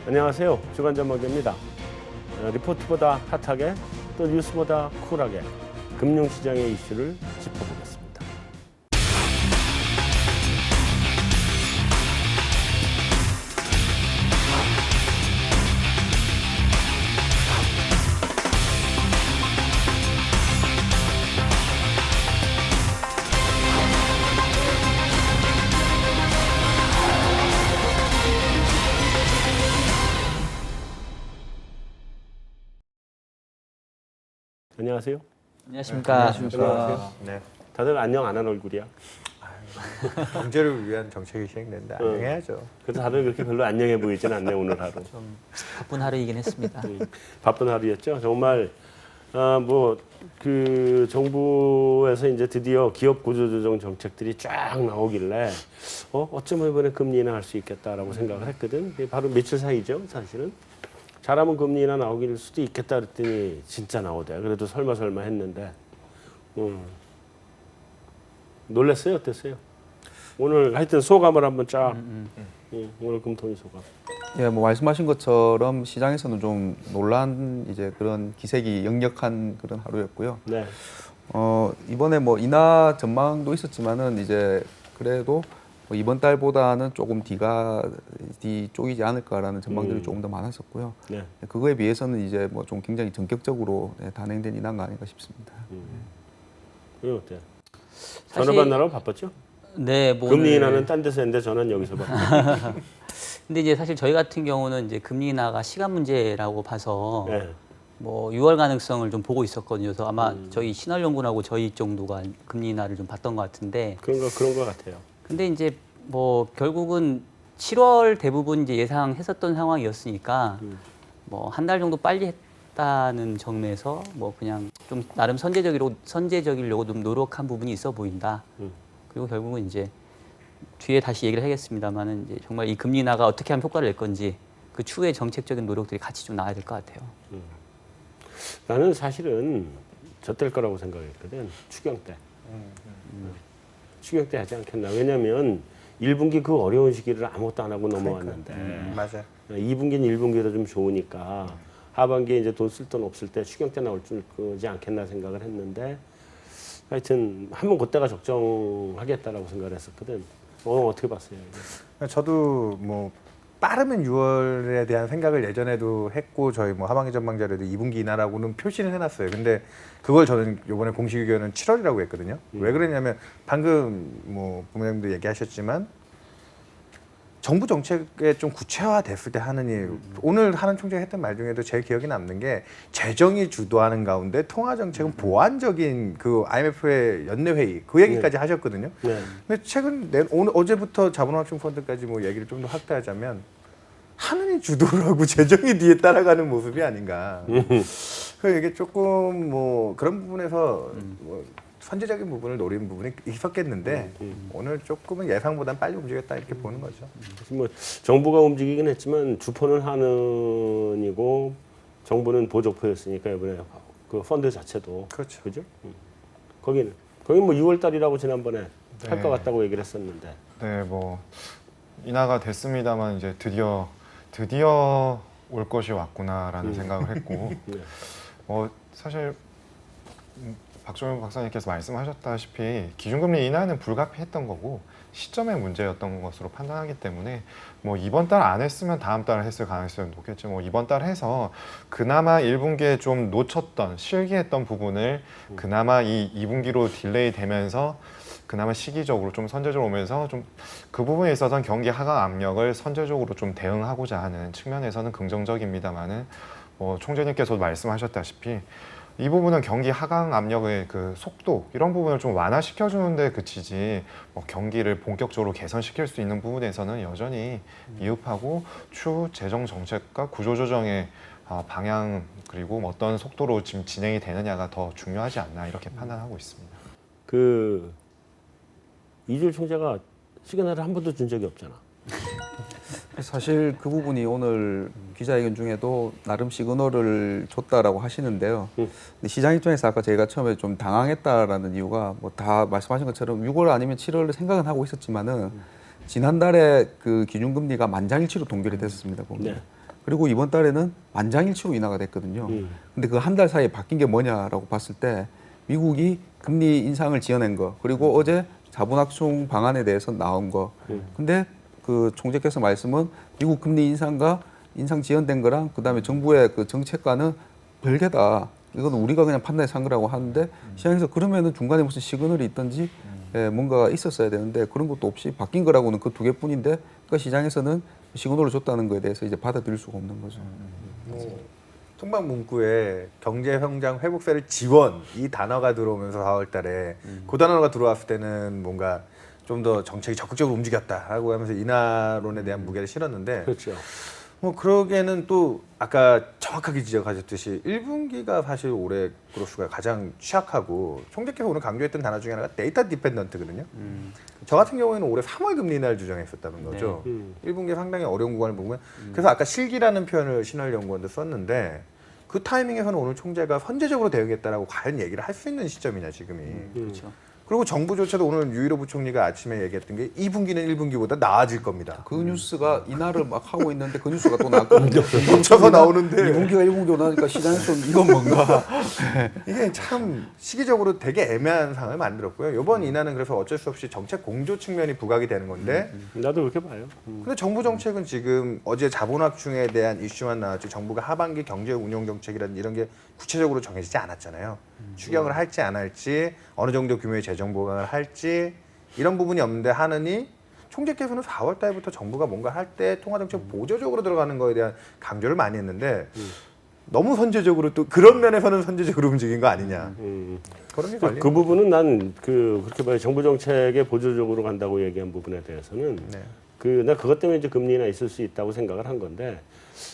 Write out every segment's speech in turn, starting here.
안녕하세요. 주간 전망대입니다. 리포트보다 핫하게 또 뉴스보다 쿨하게 금융시장의 이슈를 짚어보겠습니다. 안녕하세요. 안녕하십니까. 안녕하세요. 네. 다들 안녕 안 한 얼굴이야. 경제를 위한 정책이 시행된다. 안녕해야죠. 그래도 다들 그렇게 별로 안녕해 보이진 않네 오늘 하루. 좀 바쁜 하루이긴 했습니다. 바쁜 하루였죠. 정말 그 정부에서 이제 드디어 기업 구조조정 정책들이 쫙 나오길래 어쩌면 이번에 금리 인하할 수 있겠다라고 생각을 했거든. 그게 바로 며칠 사이죠, 사실은. 잘하면 금리 인하 나오길 수도 있겠다 그랬더니 진짜 나오대. 그래도 설마 했는데 놀랐어요, 어땠어요? 오늘 하여튼 소감을 한번 쫙. 오늘 금토일 소감. 예, 뭐 말씀하신 것처럼 시장에서는 좀 놀란 이제 그런 기색이 역력한 그런 하루였고요. 네. 이번에 뭐 인하 전망도 있었지만은 이제 그래도 뭐 이번 달보다는 조금 뒤 쪼이지 않을까라는 전망들이 조금 더 많았었고요. 네. 그거에 비해서는 이제 뭐 좀 굉장히 전격적으로 단행된 인하가 아닌가 싶습니다. 그게 어때요? 사실- 전화 받느라고 바빴죠? 네, 뭐 금리 오늘- 인하는 딴 데서 했는데 저는 여기서 받고. 근데 이제 사실 저희 같은 경우는 이제 금리 인하가 시간 문제라고 봐서 네. 뭐 6월 가능성을 좀 보고 있었거든요. 그래서 아마 저희 신한연구하고 저희 정도가 금리 인하를 좀 봤던 것 같은데. 그런 거 같아요. 근데 이제 뭐 결국은 7월 대부분 이제 예상했었던 상황이었으니까 뭐 한 달 정도 빨리 했다는 점에서 뭐 그냥 좀 나름 선제적이려고 좀 노력한 부분이 있어 보인다. 그리고 결국은 이제 뒤에 다시 얘기를 하겠습니다만은 이제 정말 이 금리 인하가 어떻게 하면 효과를 낼 건지 그 추후의 정책적인 노력들이 같이 좀 나와야 될 것 같아요. 나는 사실은 젖될 거라고 생각했거든. 추경 때. 추경 때 하지 않겠나. 왜냐면 1분기 그 어려운 시기를 아무것도 안 하고 넘어왔는데 맞아요. 2분기는 1분기도 좀 좋으니까 하반기에 이제 돈 쓸 돈 없을 때 추경 때 나올 거지 않겠나 생각을 했는데 하여튼 한번 그때가 적정하겠다라고 생각을 했었거든. 어떻게 봤어요? 이게? 저도 뭐 빠르면 6월에 대한 생각을 예전에도 했고 저희 뭐 하반기 전망자료도 2분기 인하라고는 표시를 해놨어요. 근데 그걸 저는 이번에 공식 의견은 7월이라고 했거든요. 왜 그랬냐면 방금 뭐 부모님도 얘기하셨지만 정부 정책에 좀 구체화됐을 때 하는 일, 오늘 하는 총재가 했던 말 중에도 제일 기억에 남는 게 재정이 주도하는 가운데 통화 정책은 보완적인 그 IMF의 연내 회의 그 얘기까지 하셨거든요. 네. 근데 최근 오늘 어제부터 자본환축 펀드까지 뭐 얘기를 좀 더 확대하자면 하느니 주도를 하고 재정이 뒤에 따라가는 모습이 아닌가. 그래서 이게 조금 뭐 그런 부분에서 뭐 선제적인 부분을 노린 부분이 있었겠는데 오늘 조금은 예상보단 빨리 움직였다 이렇게 보는 거죠. 뭐 정부가 움직이긴 했지만 주포는 한은이고 정부는 보조포였으니까 이번에 그 펀드 자체도 그렇죠. 그죠? 거기는 뭐 6월 달이라고 지난번에 할 것 같다고 얘기를 했었는데. 네, 뭐 인하가 됐습니다만 이제 드디어 올 것이 왔구나라는 생각을 했고, 네. 사실 박종현 박사님께서 말씀하셨다시피 기준금리 인하는 불가피했던 거고 시점의 문제였던 것으로 판단하기 때문에 뭐 이번 달 안 했으면 다음 달 했을 가능성이 높겠죠. 뭐 이번 달 해서 그나마 1분기에 좀 놓쳤던 실기했던 부분을 그나마 이 2분기로 딜레이 되면서 그나마 시기적으로 좀 선제적으로 오면서 좀 그 부분에 있어서는 경기 하강 압력을 선제적으로 좀 대응하고자 하는 측면에서는 긍정적입니다만은 총재님께서도 말씀하셨다시피 이 부분은 경기 하강 압력의 그 속도 이런 부분을 좀 완화시켜주는데 그치지 경기를 본격적으로 개선시킬 수 있는 부분에서는 여전히 미흡하고 추후 재정 정책과 구조조정의 방향 그리고 어떤 속도로 지금 진행이 되느냐가 더 중요하지 않나 이렇게 판단하고 있습니다. 그 이주일 총재가 시그널을 한 번도 준 적이 없잖아. 사실 그 부분이 오늘 기자회견 중에도 나름 시그널을 줬다라고 하시는데요. 근데 시장 입장에서 아까 저희가 처음에 좀 당황했다라는 이유가 뭐 다 말씀하신 것처럼 6월 아니면 7월을 생각은 하고 있었지만은 지난달에 그 기준금리가 만장일치로 동결이 됐었습니다. 보면. 네. 그리고 이번 달에는 만장일치로 인하가 됐거든요. 근데 그 한 달 사이에 바뀐 게 뭐냐라고 봤을 때 미국이 금리 인상을 지어낸 거, 그리고 어제 자본학종 방안에 대해서 나온 거. 근데 그 총재께서 말씀은 미국 금리 인상과 인상 지연된 거랑 그다음에 정부의 그 정책과는 별개다. 이건 우리가 그냥 판단해서 한 거라고 하는데 시장에서 그러면은 중간에 무슨 시그널이 있든지 뭔가가 있었어야 되는데 그런 것도 없이 바뀐 거라고는 그 두 개뿐인데 그러니까 시장에서는 시그널을 줬다는 거에 대해서 이제 받아들일 수가 없는 거죠. 통방 문구에 경제 성장 회복세를 지원 이 단어가 들어오면서 4월 달에 그 단어가 들어왔을 때는 뭔가 좀 더 정책이 적극적으로 움직였다라고 하면서 인하론에 대한 무게를 실었는데 그렇죠. 뭐 그러기에는 또 아까 정확하게 지적하셨듯이 1분기가 사실 올해 그로스가 가장 취약하고 총재께서 오늘 강조했던 단어 중에 하나가 데이터 디펜던트거든요. 저 같은 경우에는 올해 3월 금리 인하를 주장했었다는 거죠. 1분기에 상당히 어려운 구간을 보면 그래서 아까 실기라는 표현을 신한연구원도 썼는데 그 타이밍에서는 오늘 총재가 선제적으로 대응했다라고 과연 얘기를 할 수 있는 시점이냐 지금이. 그렇죠. 그리고 정부조차도 오늘 유일호 부총리가 아침에 얘기했던 게 2분기는 1분기보다 나아질 겁니다. 그 뉴스가 인하를 막 하고 있는데 그 뉴스가 또 나왔거든요. 겹쳐서 나오는데 2분기가 1분기로 나니까 시장에서는 이건 뭔가. 이게 참 시기적으로 되게 애매한 상황을 만들었고요. 이번 인하는 그래서 어쩔 수 없이 정책 공조 측면이 부각이 되는 건데 나도 그렇게 봐요. 근데 정부 정책은 지금 어제 자본확충에 대한 이슈만 나왔지 정부가 하반기 경제 운용 정책이라든 이런 게 구체적으로 정해지지 않았잖아요. 추경을 할지 안 할지 어느 정도 규모의 재정 보강을 할지 이런 부분이 없는데 하느니 총재께서는 4월 달부터 정부가 뭔가 할 때 통화정책 보조적으로 들어가는 거에 대한 강조를 많이 했는데 너무 선제적으로 또 그런 면에서는 선제적으로 움직인 거 아니냐. 그런 게 걸리는 그 부분은 난 그렇게 봐요. 정부 정책에 보조적으로 간다고 얘기한 부분에 대해서는 네. 나 그것 때문에 이제 금리 인하 있을 수 있다고 생각을 한 건데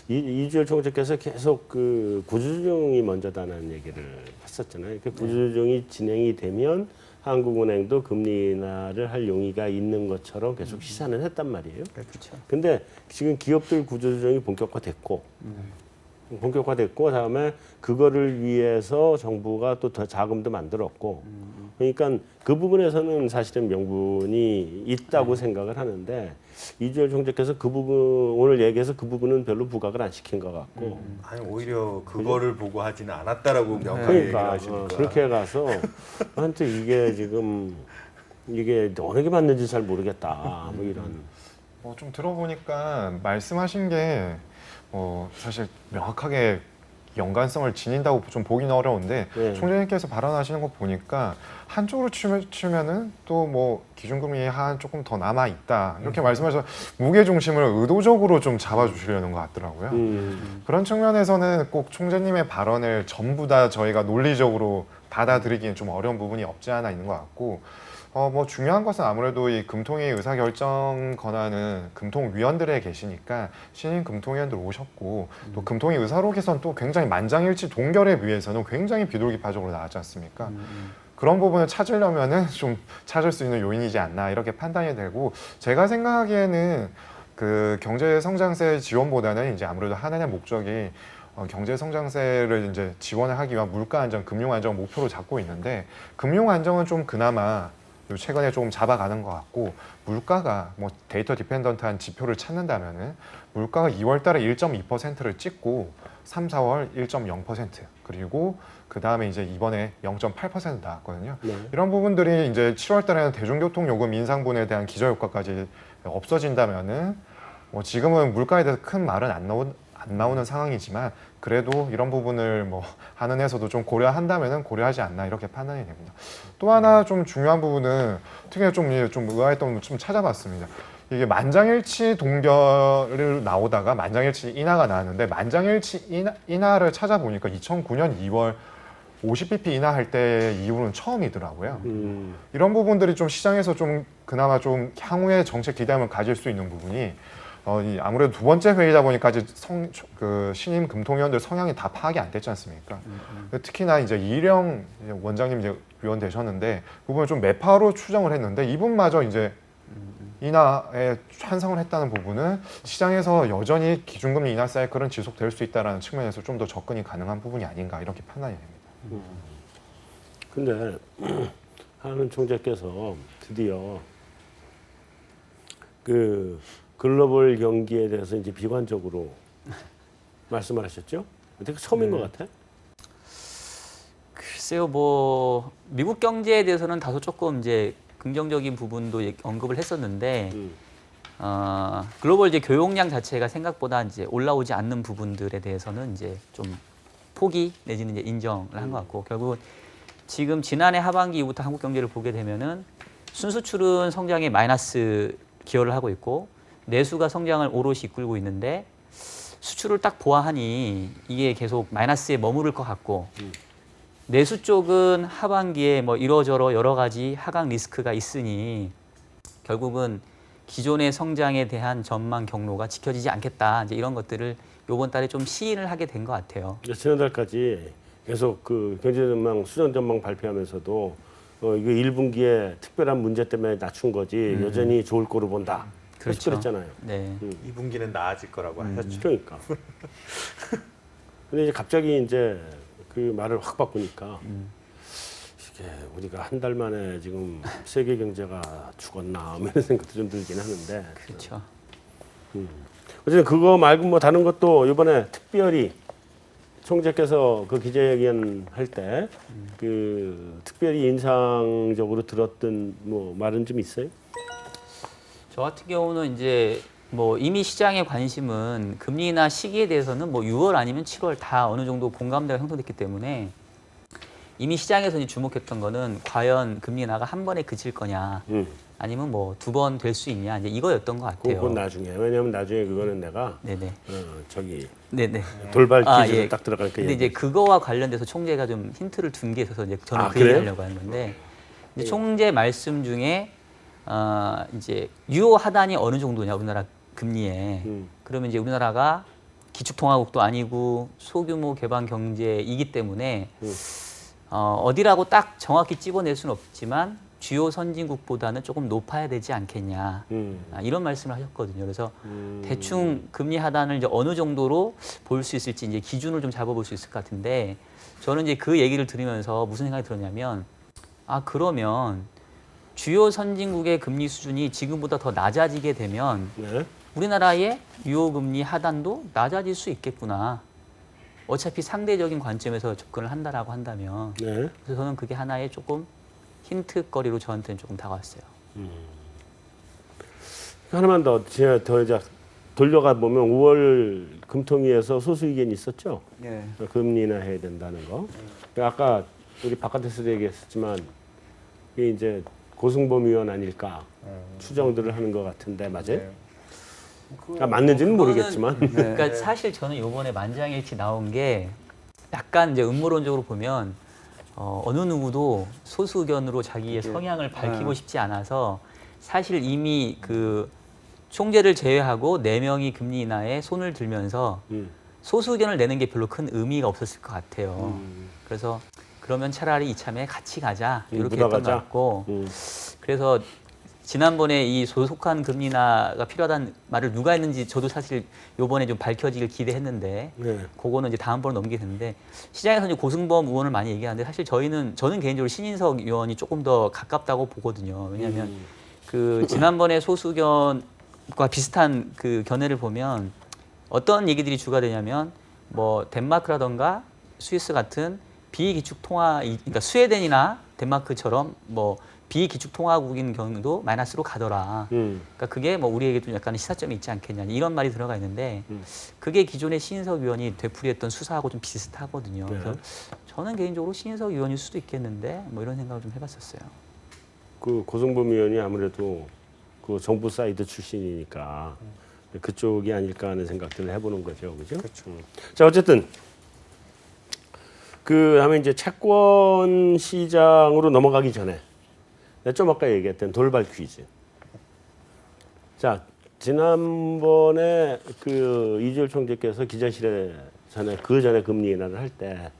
이주열 총재께서 계속 그 구조조정이 먼저다는 얘기를 했었잖아요. 그 구조조정이 진행이 되면 한국은행도 금리 인하를 할 용의가 있는 것처럼 계속 시사는 했단 말이에요. 그렇죠. 근데 지금 기업들 구조조정이 본격화됐고 다음에 그거를 위해서 정부가 또 더 자금도 만들었고 그러니까 그 부분에서는 사실은 명분이 있다고 생각을 하는데 이주열 총재께서 그 부분 오늘 얘기해서 그 부분은 별로 부각을 안 시킨 것 같고 아니 오히려 그거를 보고 하지는 않았다라고 명확하게 얘기를 그러니까 하시니까. 그렇게 가서 한테 이게 지금 이게 어느 게 맞는지 잘 모르겠다 뭐 이런 좀 들어보니까 말씀하신 게 사실 명확하게 연관성을 지닌다고 좀 보기는 어려운데 네. 총재님께서 발언하시는 거 보니까 한쪽으로 치면은 또 뭐 기준금리 한 조금 더 남아 있다 이렇게 말씀하셔서 무게 중심을 의도적으로 좀 잡아주시려는 것 같더라고요. 그런 측면에서는 꼭 총재님의 발언을 전부 다 저희가 논리적으로 받아들이기엔 좀 어려운 부분이 없지 않아 있는 것 같고. 뭐 중요한 것은 아무래도 이 금통위 의사결정 권한은 금통위원들에 계시니까 신임 금통위원들 오셨고 또 금통위 의사로 개선 또 굉장히 만장일치 동결에 비해서는 굉장히 비둘기파적으로 나왔지 않습니까? 그런 부분을 찾으려면은 좀 찾을 수 있는 요인이지 않나 이렇게 판단이 되고 제가 생각하기에는 그 경제 성장세 지원보다는 이제 아무래도 하나의 목적이 경제 성장세를 이제 지원을 하기 위한 물가 안정, 금융 안정을 목표로 잡고 있는데 금융 안정은 좀 그나마 최근에 조금 잡아가는 것 같고 물가가 뭐 데이터 디펜던트한 지표를 찾는다면은 물가가 2월 달에 1.2%를 찍고 3, 4월 1.0% 그리고 그 다음에 이제 이번에 0.8% 나왔거든요. 네. 이런 부분들이 이제 7월 달에는 대중교통 요금 인상분에 대한 기저효과까지 없어진다면은 뭐 지금은 물가에 대해서 큰 말은 안 나오는 상황이지만 그래도 이런 부분을 뭐 한은에서도 좀 고려한다면은 고려하지 않나 이렇게 판단이 됩니다. 또 하나 좀 중요한 부분은 특히 좀 의아했던 부분 좀 찾아봤습니다. 이게 만장일치 동결을 나오다가 만장일치 인하가 나왔는데 만장일치 인하를 찾아보니까 2009년 2월 50bp 인하할 때 이후로는 처음이더라고요. 이런 부분들이 좀 시장에서 좀 그나마 좀 향후에 정책 기대감을 가질 수 있는 부분이 아무래도 두 번째 회의다 보니까 아직 신임 금통위원들 성향이 다 파악이 안 됐지 않습니까? 특히나 이제 이령 원장님 이제 위원 되셨는데 그 부분을 좀 매파로 추정을 했는데 이분마저 이제 인하에 찬성을 했다는 부분은 시장에서 여전히 기준금리 인하 사이클은 지속될 수 있다는 측면에서 좀 더 접근이 가능한 부분이 아닌가 이렇게 판단이 됩니다. 근데 한은 총재께서 드디어 그 글로벌 경기에 대해서 이제 비관적으로 말씀을 하셨죠? 되게 처음인 것 같아. 글쎄요, 뭐 미국 경제에 대해서는 다소 조금 이제 긍정적인 부분도 언급을 했었는데 글로벌 이제 교역량 자체가 생각보다 이제 올라오지 않는 부분들에 대해서는 이제 좀 포기 내지는 이제 인정을 한 것 같고 결국은 지금 지난해 하반기 이후부터 한국 경제를 보게 되면은 순수출은 성장에 마이너스 기여를 하고 있고 내수가 성장을 오롯이 이끌고 있는데 수출을 딱 보아하니 이게 계속 마이너스에 머무를 것 같고 내수 쪽은 하반기에 뭐 이러저러 여러 가지 하강 리스크가 있으니 결국은 기존의 성장에 대한 전망 경로가 지켜지지 않겠다. 이제 이런 것들을 이번 달에 좀 시인을 하게 된 것 같아요. 지난달까지 계속 그 경제전망, 수정전망 발표하면서도 이거 1분기에 특별한 문제 때문에 낮춘 거지 여전히 좋을 거로 본다. 그렇죠. 그랬잖아요. 네. 2분기는 나아질 거라고 하셨죠. 그러니까. 근데 이제 갑자기 이제 그 말을 확 바꾸니까 이게 우리가 한 달 만에 지금 세계 경제가 죽었나 뭐 이런 생각도 좀 들긴 하는데. 그렇죠. 어쨌든 그거 말고 뭐 다른 것도 이번에 특별히 총재께서 그 기자회견 할 때 그 특별히 인상적으로 들었던 뭐 말은 좀 있어요? 저 같은 경우는 이제 뭐 이미 시장의 관심은 금리 인하 시기에 대해서는 뭐 6월 아니면 7월 다 어느 정도 공감대가 형성됐기 때문에 이미 시장에서 이제 주목했던 거는 과연 금리 인하가 한 번에 그칠 거냐 아니면 뭐 2번 될 수 있냐 이제 이거였던 것 같아요. 그건 나중에. 왜냐하면 나중에 그거는 내가 네네. 저기 네네. 돌발 퀴즈로 예. 딱 들어갈 거예요. 근데 이제 그거와 관련돼서 총재가 좀 힌트를 준 게 있어서 이제 저는 그 그래요? 얘기하려고 하는 건데 이제 총재 말씀 중에 이제 유효 하단이 어느 정도냐 우리나라 금리에 그러면 이제 우리나라가 기축통화국도 아니고 소규모 개방 경제이기 때문에 어디라고 딱 정확히 집어낼 수는 없지만 주요 선진국보다는 조금 높아야 되지 않겠냐 이런 말씀을 하셨거든요. 그래서 대충 금리 하단을 이제 어느 정도로 볼 수 있을지 이제 기준을 좀 잡아볼 수 있을 것 같은데 저는 이제 그 얘기를 들으면서 무슨 생각이 들었냐면 그러면 주요 선진국의 금리 수준이 지금보다 더 낮아지게 되면 네. 우리나라의 유효 금리 하단도 낮아질 수 있겠구나. 어차피 상대적인 관점에서 접근을 한다라고 한다면 네. 그래서 저는 그게 하나의 조금 힌트거리로 저한테는 조금 다가왔어요. 하나만 더 제가 더 이제 돌려가 보면 5월 금통위에서 소수 의견이 있었죠. 예. 금리 인하해야 된다는 거. 아까 우리 바깥에서도 얘기했었지만 이게 이제 고승범 의원 아닐까 추정들을 하는 것 같은데 맞아요? 맞는지는 모르겠지만. 그러니까 사실 저는 이번에 만장일치 나온 게 약간 이제 음모론적으로 보면 어느 누구도 소수 의견으로 자기의 성향을 밝히고 싶지 않아서 사실 이미 그 총재를 제외하고 4명이 금리 인하에 손을 들면서 소수 의견을 내는 게 별로 큰 의미가 없었을 것 같아요. 그래서 그러면 차라리 이참에 같이 가자 이렇게 했던 것 묻어가자. 같고 그래서 지난번에 이 소속한 금리 인하가 필요하다는 말을 누가 했는지 저도 사실 요번에 좀 밝혀지길 기대했는데 네. 그거는 이제 다음번에 넘기게 됐는데 시장에서 이제 고승범 의원을 많이 얘기하는데 사실 저는 개인적으로 신인석 의원이 조금 더 가깝다고 보거든요. 왜냐하면 그 지난번에 소수 의견과 비슷한 그 견해를 보면 어떤 얘기들이 주가 되냐면 뭐 덴마크라던가 스위스 같은 비기축 통화 그러니까 스웨덴이나 덴마크처럼 뭐 비기축 통화국인 경우도 마이너스로 가더라. 그러니까 그게 뭐 우리에게 좀 약간 시사점이 있지 않겠냐 이런 말이 들어가 있는데 그게 기존의 신인석 의원이 되풀이했던 수사하고 좀 비슷하거든요. 네. 그래서 저는 개인적으로 신인석 의원일 수도 있겠는데 뭐 이런 생각을 좀 해봤었어요. 그 고승범 의원이 아무래도 그 정부 사이드 출신이니까 그쪽이 아닐까 하는 생각들을 해보는 거죠, 그죠? 그렇죠. 자, 어쨌든 그 다음에 이제 채권 시장으로 넘어가기 전에 내가 좀 아까 얘기했던 돌발 퀴즈. 자, 지난번에 그 이주열 총재께서 기자실에 그 전에 금리 인하를 할 때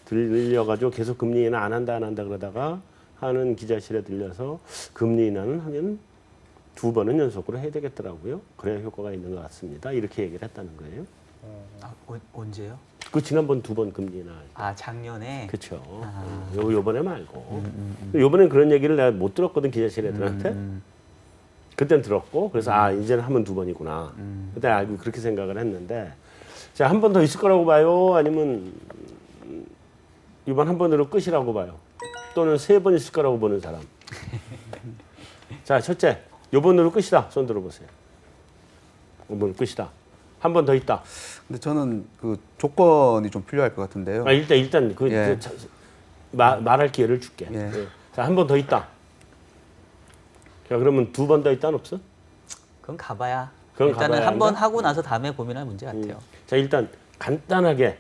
들려가지고 계속 금리 인하 안 한다 그러다가 하는 기자실에 들려서 금리 인하는 하면 2번은 연속으로 해야 되겠더라고요. 그래야 효과가 있는 것 같습니다. 이렇게 얘기를 했다는 거예요. 언제요? 그 지난번 2번 금리 인하. 작년에. 그렇죠. 요번에 말고. 요번엔 그런 얘기를 내가 못 들었거든, 기자실 애들한테. 그땐 들었고, 그래서 이제는 하면 2번이구나. 그때 알고 그렇게 생각을 했는데, 자, 한 번 더 있을 거라고 봐요? 아니면 이번 한 번으로 끝이라고 봐요? 또는 3번 있을 거라고 보는 사람? 자, 첫째, 이번으로 끝이다. 손 들어보세요. 이번 끝이다. 한 번 더 있다. 근데 저는 그 조건이 좀 필요할 것 같은데요. 아, 일단 예. 말할 기회를 줄게. 예. 예. 자, 한 번 더 있다. 자, 그러면 2번 더 있다는 없어? 그건 가봐야. 그건 일단은 가봐야 한 번 한다? 하고 나서 다음에 고민할 문제 같아요. 자, 일단 간단하게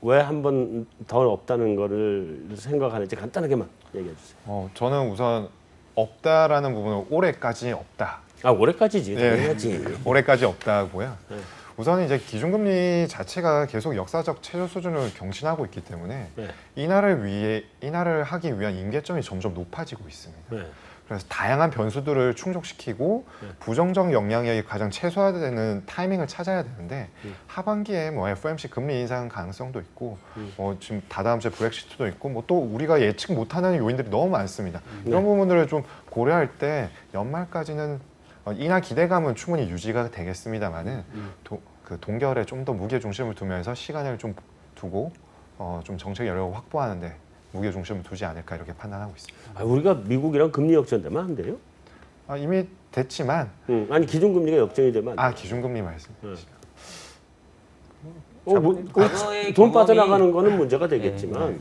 왜 한 번 더 없다는 거를 생각하는지 간단하게만 얘기해 주세요. 저는 우선 없다라는 부분은 올해까지 없다. 아, 올해까지지. 네. 당연하지. 올해까지 없다고요. 네. 우선 이제 기준금리 자체가 계속 역사적 최저 수준을 경신하고 있기 때문에 네. 인하를 하기 위한 임계점이 점점 높아지고 있습니다. 네. 그래서 다양한 변수들을 충족시키고 부정적 영향력이 가장 최소화되는 타이밍을 찾아야 되는데 하반기에 뭐 FOMC 금리 인상 가능성도 있고 지금 다다음 주에 브렉시트도 있고 뭐 또 우리가 예측 못하는 요인들이 너무 많습니다. 이런 부분들을 좀 고려할 때 연말까지는 인하 기대감은 충분히 유지가 되겠습니다만은 그 동결에 좀 더 무게 중심을 두면서 시간을 좀 두고 좀 정책 여력을 확보하는데 무게 중심을 두지 않을까 이렇게 판단하고 있습니다. 아, 우리가 미국이랑 금리 역전되면 안 돼요? 이미 됐지만 아니, 기준금리가 역전이 되면 안 돼요. 기준금리 말씀이시죠. 과거의 돈 경험이- 빠져나가는 거는 문제가 되겠지만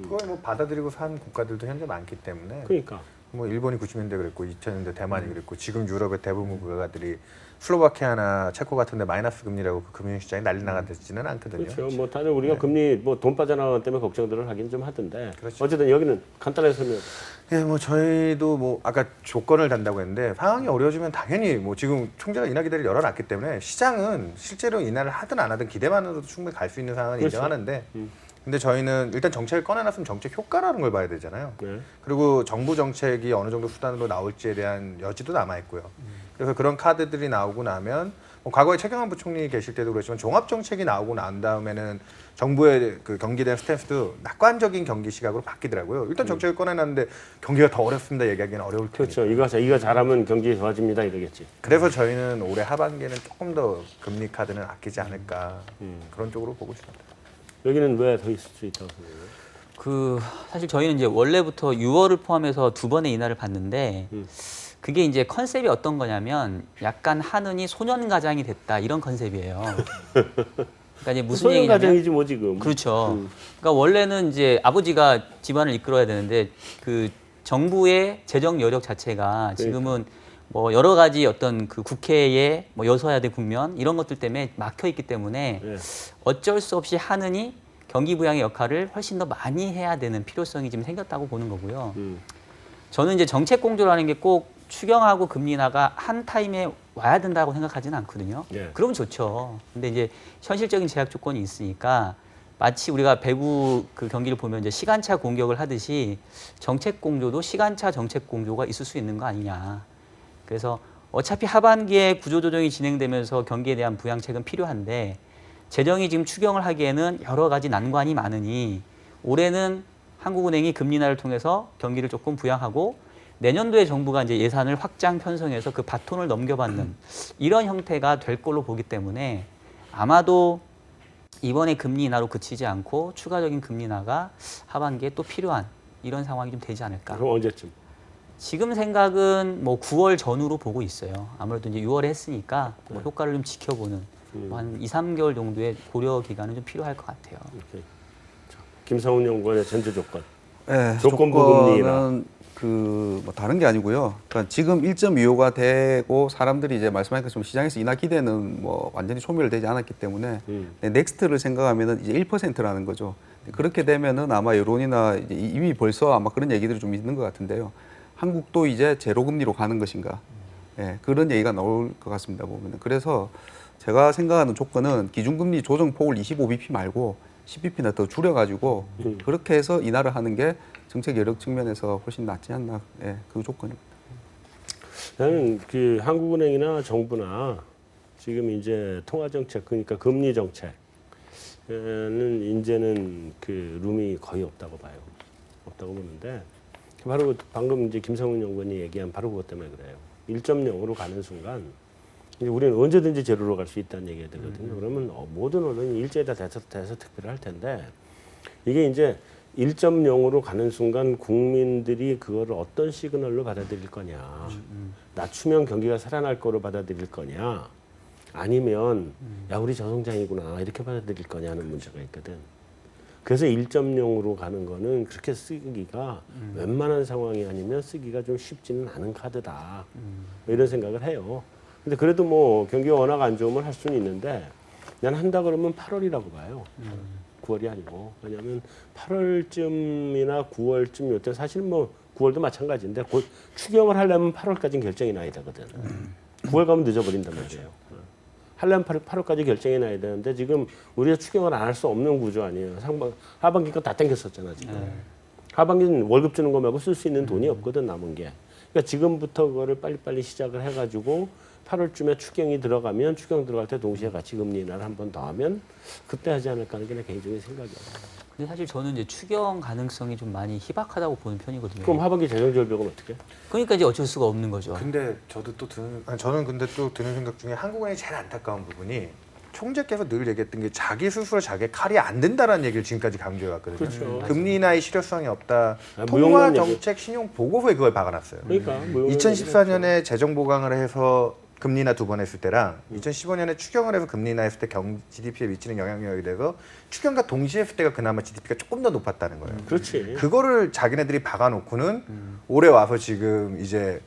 그걸 뭐 받아들이고 산 국가들도 현재 많기 때문에 그러니까 뭐 일본이 90년대 그랬고 2000년대 대만이 그랬고 지금 유럽의 대부분 국가들이 슬로바키아나 체코 같은데 마이너스 금리라고 그 금융시장이 난리 나가지는 않거든요. 그렇죠. 뭐 다들 우리가 금리 뭐 돈 빠져나가는 때문에 걱정들을 하긴 좀 하던데 그렇죠. 어쨌든 여기는 간단하게 설명. 예, 뭐 저희도 뭐 아까 조건을 단다고 했는데 상황이 어려워지면 당연히 뭐 지금 총재가 인하 기대를 열어놨기 때문에 시장은 실제로 인하를 하든 안 하든 기대만으로도 충분히 갈 수 있는 상황은 그렇죠. 인정하는데 근데 저희는 일단 정책을 꺼내놨으면 정책 효과라는 걸 봐야 되잖아요. 네. 그리고 정부 정책이 어느 정도 수단으로 나올지에 대한 여지도 남아 있고요. 그래서 그런 카드들이 나오고 나면 뭐 과거에 최경환 부총리 계실 때도 그렇지만 종합 정책이 나오고 난 다음에는 정부의 그 경기에 대한 스탠스도 낙관적인 경기 시각으로 바뀌더라고요. 일단 정책을 꺼내놨는데 경기가 더 어렵습니다 얘기하기는 어려울 테니까. 그렇죠. 이거 잘하면 경기 좋아집니다 이러겠지. 그래서 저희는 올해 하반기에는 조금 더 금리 카드는 아끼지 않을까 그런 쪽으로 보고 있습니다. 여기는 왜 더 있을 수 있다고 생각해요? 그 사실 저희는 이제 원래부터 6월을 포함해서 2번의 인하를 받는데 그게 이제 컨셉이 어떤 거냐면 약간 하느니 소년 가장이 됐다 이런 컨셉이에요. 그러니까 이제 무슨 소년 얘기냐면 가정이지 뭐 지금. 그렇죠. 그러니까 원래는 이제 아버지가 집안을 이끌어야 되는데 그 정부의 재정 여력 자체가 지금은 뭐 여러 가지 어떤 그 국회의 뭐 여서야대 국면 이런 것들 때문에 막혀 있기 때문에 네. 어쩔 수 없이 하느니 경기 부양의 역할을 훨씬 더 많이 해야 되는 필요성이 지금 생겼다고 보는 거고요. 저는 이제 정책 공조라는 게 꼭 추경하고 금리 인하가 한 타임에 와야 된다고 생각하지는 않거든요. 예. 그러면 좋죠. 근데 이제 현실적인 제약 조건이 있으니까 마치 우리가 배구 그 경기를 보면 이제 시간차 공격을 하듯이 정책 공조도 시간차 정책 공조가 있을 수 있는 거 아니냐. 그래서 어차피 하반기에 구조조정이 진행되면서 경기에 대한 부양책은 필요한데 재정이 지금 추경을 하기에는 여러 가지 난관이 많으니 올해는 한국은행이 금리 인하를 통해서 경기를 조금 부양하고 내년도에 정부가 이제 예산을 확장 편성해서 그 바톤을 넘겨받는 이런 형태가 될 걸로 보기 때문에 아마도 이번에 금리 인하로 그치지 않고 추가적인 금리 인하가 하반기에 또 필요한 이런 상황이 좀 되지 않을까. 그럼 언제쯤? 지금 생각은 뭐 9월 전후로 보고 있어요. 아무래도 이제 6월에 했으니까 뭐 효과를 좀 지켜보는 뭐한 2, 3개월 정도의 고려 기간은 좀 필요할 것 같아요. 오케이. 자, 김성훈 연구원의 전제 조건. 네, 조건부 금리나. 조건은 뭐 다른 게 아니고요. 그러니까 지금 1.25가 되고 사람들이 이제 말씀하신 것처럼 시장에서 인하 기대는 뭐 완전히 소멸되지 않았기 때문에 넥스트를 생각하면은 이제 1%라는 거죠. 그렇게 되면은 아마 여론이나 이제 이미 벌써 아마 그런 얘기들이 좀 있는 것 같은데요. 한국도 이제 제로 금리로 가는 것인가? 예, 그런 얘기가 나올 것 같습니다. 보면은 그래서 제가 생각하는 조건은 기준금리 조정 폭을 25bp 말고 10bp나 더 줄여가지고 그렇게 해서 인하를 하는 게 정책 여력 측면에서 훨씬 낫지 않나. 예, 그 조건입니다. 나는 그 한국은행이나 정부나 지금 이제 통화 정책 그러니까 금리 정책은 이제는 그 룸이 거의 없다고 봐요. 없다고 보는데 바로 방금 이제 김성훈 연구원이 얘기한 바로 그것 때문에 그래요. 1.0으로 가는 순간 이제 우리는 언제든지 제로로 갈 수 있다는 얘기가 되거든요. 그러면 모든 언론이 일제히 다 대서특필을 할 텐데 이게 이제 1.0으로 가는 순간 국민들이 그거를 어떤 시그널로 받아들일 거냐. 낮추면 경기가 살아날 거로 받아들일 거냐. 아니면 야 우리 저성장이구나 이렇게 받아들일 거냐는 문제가 있거든. 그래서 1.0으로 가는 거는 그렇게 쓰기가 웬만한 상황이 아니면 쓰기가 좀 쉽지는 않은 카드다. 뭐 이런 생각을 해요. 근데 그래도 뭐 경기가 워낙 안 좋으면 할 수는 있는데 난 한다 그러면 8월이라고 봐요. 9월이 아니고. 왜냐하면 8월쯤이나 9월쯤 요때 사실 뭐 9월도 마찬가지인데 곧 추경을 하려면 8월까지는 결정이 나야 되거든. 9월 가면 늦어버린단 말이에요. 하려면 8월까지 결정이 나야 되는데 지금 우리가 추경을 안 할 수 없는 구조 아니에요. 하반기 거 다 땡겼었잖아 지금. 하반기는 월급 주는 거 말고 쓸 수 있는 돈이 없거든 남은 게. 그러니까 지금부터 그거를 빨리빨리 시작을 해가지고 8월쯤에 추경이 들어가면 추경 들어갈 때 동시에 같이 금리 인하를 한 번 더 하면 그때 하지 않을까 하는 게 내 개인적인 생각이에요. 근데 사실 저는 이제 추경 가능성이 좀 많이 희박하다고 보는 편이거든요. 그럼 하반기 재정 절벽은 어떻게? 그러니까 이제 어쩔 수가 없는 거죠. 근데 저도 또 저는 근데 또 드는 생각 중에 한국은행이 제일 안타까운 부분이 총재께서 늘 얘기했던 게 자기 스스로 자기 칼이 안 된다라는 얘기를 지금까지 강조해 왔거든요. 그렇죠. 금리 인하의 실효성이 없다. 아, 통화 무용론 정책 신용 보고서에 그걸 박아놨어요. 그러니까 2014년에 재정 보강을 해서 금리 인하 2번 했을 때랑 2015년에 추경을 해서 금리 인하 했을 때 GDP에 미치는 영향력에 대해서 추경과 동시에 했을 때가 그나마 GDP가 조금 더 높았다는 거예요. 그렇지. 그거를 자기네들이 박아놓고는 올해 와서 지금 이제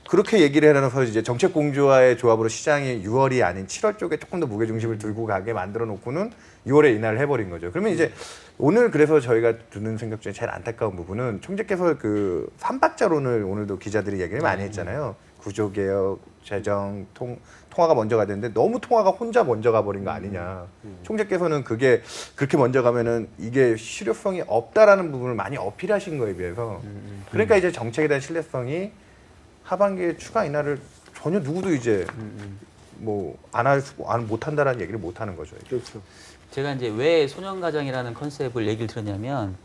그렇게 얘기를 해놔서 이제 정책 공조와의 조합으로 시장이 6월이 아닌 7월 쪽에 조금 더 무게 중심을 들고 가게 만들어 놓고는 6월에 인하를 해버린 거죠. 그러면 이제 오늘 그래서 저희가 드는 생각 중에 제일 안타까운 부분은 총재께서 그 3박자론을 오늘도 기자들이 얘기를 많이 했잖아요. 구조개혁, 재정, 통화가 먼저 가야 되는데 너무 통화가 혼자 먼저 가버린 거 아니냐. 총재께서는 그게 그렇게 먼저 가면은 이게 실효성이 없다라는 부분을 많이 어필하신 거에 비해서 그러니까 이제 정책에 대한 신뢰성이 하반기에 추가 인하를 전혀 누구도 이제 뭐 못한다라는 얘기를 못 하는 거죠. 그렇죠. 제가 이제 왜 소년가정이라는 컨셉을 얘기를 들었냐면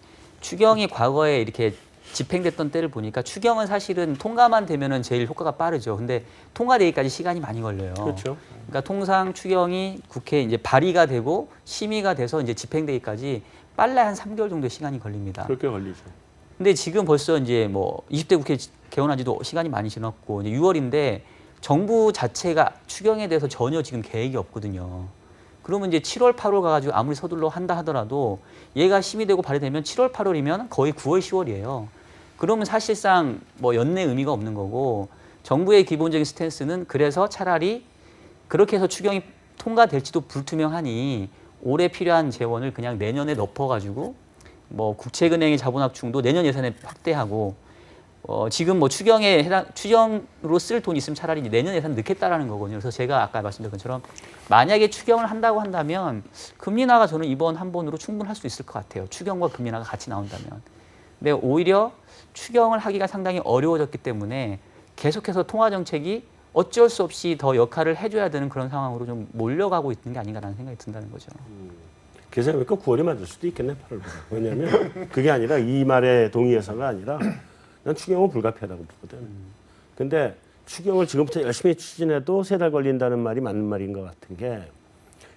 추경이 과거에 이렇게 집행됐던 때를 보니까 추경은 사실은 통과만 되면은 제일 효과가 빠르죠. 근데 통과되기까지 시간이 많이 걸려요. 그렇죠. 그러니까 통상 추경이 국회에 이제 발의가 되고 심의가 돼서 이제 집행되기까지 빨리 한 3개월 정도 시간이 걸립니다. 그렇게 걸리죠. 근데 지금 벌써 이제 뭐 20대 국회 개원한 지도 시간이 많이 지났고 이제 6월인데 정부 자체가 추경에 대해서 전혀 지금 계획이 없거든요. 그러면 이제 7월, 8월 가가지고 아무리 서둘러 한다 하더라도 얘가 심의되고 발의되면 7월, 8월이면 거의 9월, 10월이에요. 그러면 사실상 뭐 연내 의미가 없는 거고 정부의 기본적인 스탠스는 그래서 차라리 그렇게 해서 추경이 통과될지도 불투명하니 올해 필요한 재원을 그냥 내년에 넣어가지고 뭐 국책은행의 자본합충도 내년 예산에 확대하고 지금 뭐 추경으로 쓸 돈이 있으면 차라리 이제 내년 예산 넣겠다라는 거거든요. 그래서 제가 아까 말씀드린 것처럼 만약에 추경을 한다고 한다면 금리 인하가 저는 이번 한 번으로 충분할 수 있을 것 같아요. 추경과 금리 인하가 같이 나온다면. 근데 오히려 추경을 하기가 상당히 어려워졌기 때문에 계속해서 통화 정책이 어쩔 수 없이 더 역할을 해줘야 되는 그런 상황으로 좀 몰려가고 있는 게 아닌가라는 생각이 든다는 거죠. 계산해보니까 9월에 맞을 수도 있겠네 8월보다. 왜냐하면 그게 아니라 이 말에 동의해서가 아니라 난 추경은 불가피하다고 보거든. 근데 추경을 지금부터 열심히 추진해도 3달 걸린다는 말이 맞는 말인 것 같은 게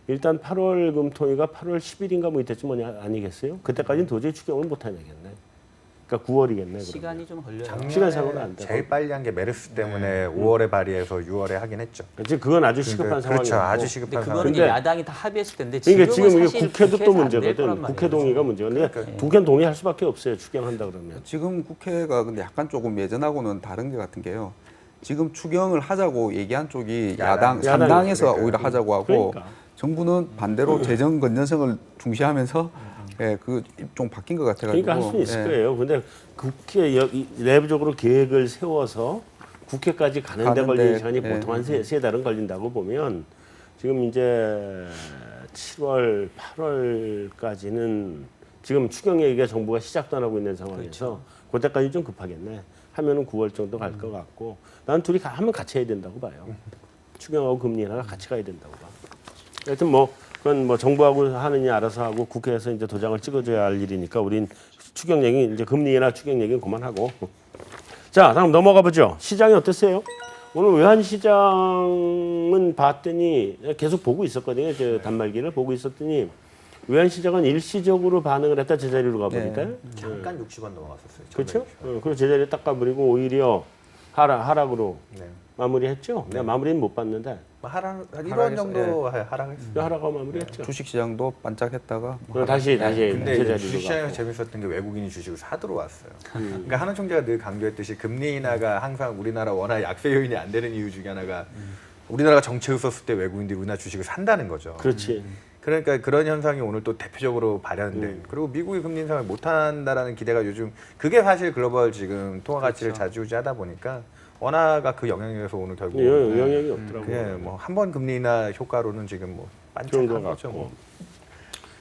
일단 8월 금토일가 8월 10일인가 뭐 이때쯤 아니겠어요? 그때까지는 도저히 추경을 못 해내겠네. 그러니까 9월이겠네. 시간이 좀 걸려요. 시간상으로는 안 되고. 제일 빨리 한 게 메르스 때문에 5월에 발의해서 6월에 하긴 했죠. 지금 그건 아주 시급한 상황이고. 그렇죠. 아주 시급한 근데 상황. 그거는 이제 근데- 야당이 다 합의했을 텐데 그러니까 지금 지금은 이게 사실 국회도 또 국회에서 안될 문제거든. 거란 말이에요. 국회 동의가 문제거든. 근데 국회는 동의할 수밖에 없어요. 추경한다 그러면. 지금 국회가 근데 약간 조금 예전하고는 다른 게 같은 게요. 지금 추경을 하자고 얘기한 쪽이 야당 야당이 3당에서 그러니까요. 오히려 하자고 하고 그러니까. 정부는 반대로 재정 건전성을 중시하면서 예, 그 좀 바뀐 것 같아가지고. 그러니까 할 수는 있을 예. 거예요. 근데 국회 내부적으로 계획을 세워서 국회까지 가는데 걸리는 시간이 예. 보통 한 세 달은 걸린다고 보면 지금 이제 7월, 8월까지는 지금 추경 얘기가 정부가 시작도 안 하고 있는 상황에서 그때까지 좀 급하겠네. 하면은 9월 정도 갈 것 같고 난 둘이 하면 같이 해야 된다고 봐요. 추경하고 금리 인하가 같이 가야 된다고 봐. 하여튼 뭐 그건 뭐 정부하고 하느니 알아서 하고 국회에서 이제 도장을 찍어줘야 할 일이니까 우린 추경 얘기 이제 금리 인하 추경 얘기는 그만하고 자 다음 넘어가 보죠. 시장이 어땠어요? 오늘 외환시장은 봤더니 계속 보고 있었거든요. 저 단말기를 보고 있었더니 외환시장은 일시적으로 반응을 했다 제자리로 가보니까 잠깐 60원 넘어갔었어요. 그렇죠? 그리고 제자리에 딱 가버리고 오히려 하락으로 네. 마무리했죠. 내가 마무리는 못 봤는데 한 1원 정도 하락했어요. 하락하고 마무리했죠. 주식 시장도 반짝했다가 그리고 다시 근데 이제 제자리로 주식시장에서 가고. 재밌었던 게 외국인이 주식을 사 들어왔어요. 그러니까 한원 총재가 늘 강조했듯이 금리 인하가 항상 우리나라 워낙 약세 요인이 안 되는 이유 중에 하나가 우리나라가 정책을 썼을 때 외국인들이 우리나라 주식을 산다는 거죠. 그렇지. 그러니까 그런 현상이 오늘 또 대표적으로 발현된 그리고 미국이 금리 인상을 못한다라는 기대가 요즘 그게 사실 글로벌 지금 통화 가치를 좌지우지하다 보니까 원화가 그 영향에서 오늘 결국 영향이 없더라고요. 그냥 뭐 한 번 금리 인하 효과로는 지금 뭐 좋은 것 반짝한 거죠. 같고. 뭐.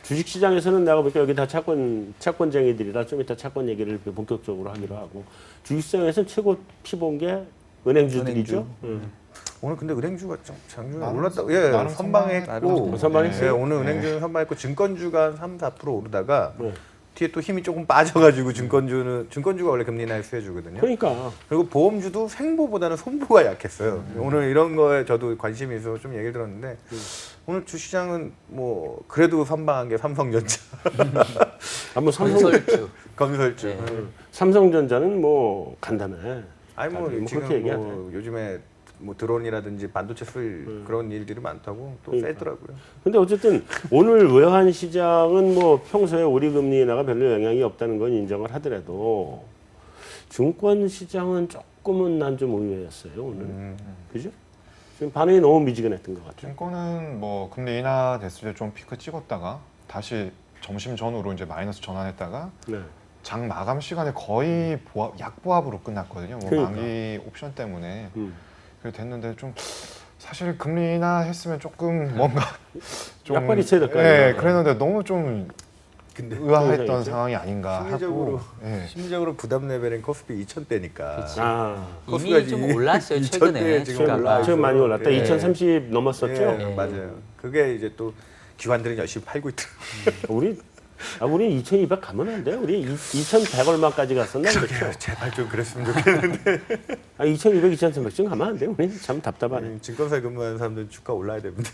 주식 시장에서는 내가 보니까 여기 다 채권쟁이들이라 좀 이따 채권 얘기를 본격적으로 하기로 하고 주식 시장에서는 최고 피본 게 은행주들이죠. 오늘 근데 은행주가 좀 장중에 나름 올랐다고 나름 선방했고 선방했어요? 예, 오늘 은행주는 선방했고 증권주가 한 3, 4% 오르다가 네. 뒤에 또 힘이 조금 빠져가지고 증권주가 원래 금리 인하의 수혜주거든요. 그러니까 그리고 보험주도 생보보다는 손보가 약했어요. 오늘 이런 거에 저도 관심이 있어서 좀 얘기를 들었는데 오늘 주시장은 뭐 그래도 선방한 게 삼성전자, 한번 건설주. 건설주. 네. 삼성전자는 뭐 간단해. 아니 뭐 뭐 지금 그렇게 뭐 요즘에 뭐 드론이라든지 반도체 쓸 그런 일들이 많다고 또 그러니까. 세더라고요. 근데 어쨌든 오늘 외환 시장은 뭐 평소에 우리 금리 인하가 별로 영향이 없다는 건 인정을 하더라도 증권 시장은 조금은 난 좀 의외였어요 오늘. 그죠? 지금 반응이 너무 미지근했던 것 같아요. 증권은 뭐 금리 인하 됐을 때 좀 피크 찍었다가 다시 점심 전후로 이제 마이너스 전환했다가 네. 장 마감 시간에 거의 약보합으로 끝났거든요. 뭐 그러니까. 만기 옵션 때문에 그렇게 됐는데 좀 사실 금리 인하 했으면 조금 뭔가 좀 약발이 있어야 될거 네, 아니에요. 그랬는데 너무 좀 근데 의아했던 현상이죠. 상황이 아닌가 심리적으로 하고 예. 심리적으로 부담 레벨은 코스피 2,000대니까. 아, 이미 좀 올랐어요 최근에. 지금 주가가. 올라요. 지금 많이 올랐다. 예. 2030 넘었었죠. 예, 맞아요. 그게 이제 또 기관들은 열심히 팔고 있더라고요. 우리 2,200 가면 안 돼? 우리 2,100 얼마까지 갔었나 그렇죠? 제발 좀 그랬으면 좋겠는데. 2,200, 2,300쯤 가면 안 돼? 우리 참 답답하네. 증권사에 근무하는 사람들은 주가 올라야 됩니다.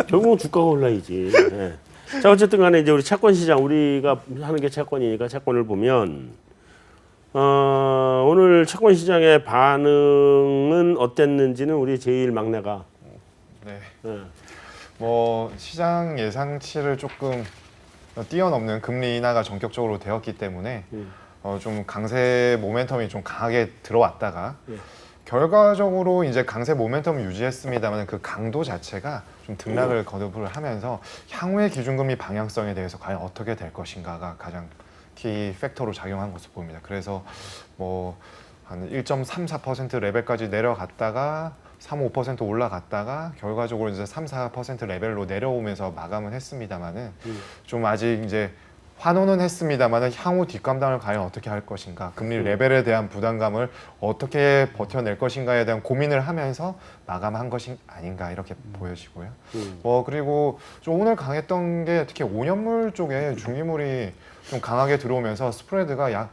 결국은 주가가 올라야지. 예. 자 어쨌든 간에 이제 우리 채권 시장 우리가 하는 게 채권이니까 채권을 보면 오늘 채권 시장의 반응은 어땠는지는 우리 제일 막내가 네. 예. 뭐 시장 예상치를 조금 뛰어넘는 금리 인하가 전격적으로 되었기 때문에 좀 강세 모멘텀이 좀 강하게 들어왔다가 결과적으로 이제 강세 모멘텀을 유지했습니다만 그 강도 자체가 좀 등락을 거듭을 하면서 향후의 기준금리 방향성에 대해서 과연 어떻게 될 것인가가 가장 키 팩터로 작용한 것으로 보입니다. 그래서 뭐 한 1.34% 레벨까지 내려갔다가 3~5% 올라갔다가 결과적으로 이제 3~4% 레벨로 내려오면서 마감은 했습니다만은 좀 아직 이제 환호는 했습니다만은 향후 뒷감당을 과연 어떻게 할 것인가, 금리 레벨에 대한 부담감을 어떻게 버텨낼 것인가에 대한 고민을 하면서 마감한 것이 아닌가 이렇게 보여지고요. 그리고 좀 오늘 강했던 게 특히 5년물 쪽에 중위물이 좀 강하게 들어오면서 스프레드가 약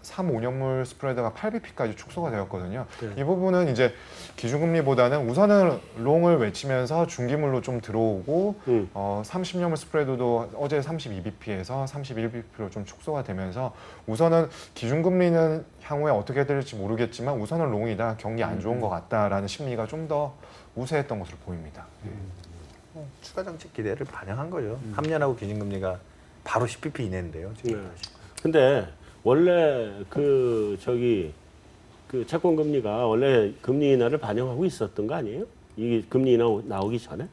3, 5년물 스프레드가 8bp까지 축소가 되었거든요. 이 부분은 이제 기준금리보다는 우선은 롱을 외치면서 중기물로 좀 들어오고 30년물 스프레드도 어제 32bp에서 31bp로 좀 축소가 되면서 우선은 기준금리는 향후에 어떻게 될지 모르겠지만 우선은 롱이다, 경기 안 좋은 것 같다라는 심리가 좀 더 우세했던 것으로 보입니다. 추가 정책 기대를 반영한 거죠. 3년하고 기준금리가 바로 10bp 이내인데요. 지금. 네. 근데 원래 그 채권 금리가 원래 금리 인하를 반영하고 있었던 거 아니에요? 이게 금리 인하 나오기 전에?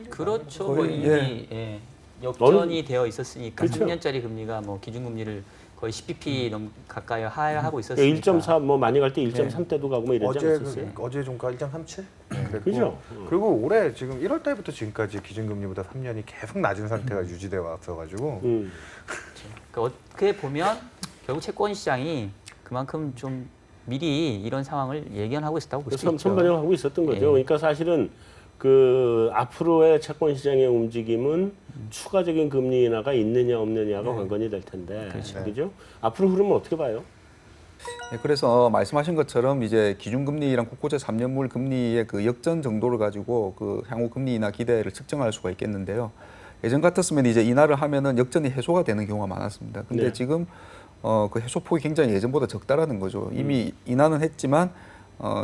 그렇죠. 뭐 거의, 이미 역전이 되어 있었으니까 그렇죠. 3년짜리 금리가 뭐 기준금리를 거의 10bp 가까이 하하고 있었으니까. 1.4 뭐 많이 갈 때 1.3 때도 가고 뭐 이러지 않았었어요? 어제 종가 1.37? 그죠? 그리고 올해 지금 1월 달부터 지금까지 기준금리보다 3년이 계속 낮은 상태가 유지되어 왔어가지고 그러니까 어떻게 보면 결국 채권 시장이 그만큼 좀 미리 이런 상황을 예견하고 있었다고 볼 수 있죠. 선반영하고 있었던 거죠. 예. 그러니까 사실은 그 앞으로의 채권 시장의 움직임은 추가적인 금리 인하가 있느냐 없느냐가 관건이 될 텐데, 그죠? 앞으로 흐름은 어떻게 봐요? 네, 그래서 말씀하신 것처럼 이제 기준금리랑 국고채 3년물 금리의 그 역전 정도를 가지고 그 향후 금리 인하 기대를 측정할 수가 있겠는데요. 예전 같았으면 이제 인하를 하면은 역전이 해소가 되는 경우가 많았습니다. 근데 네. 지금 그 해소폭이 굉장히 예전보다 적다라는 거죠. 이미 인하는 했지만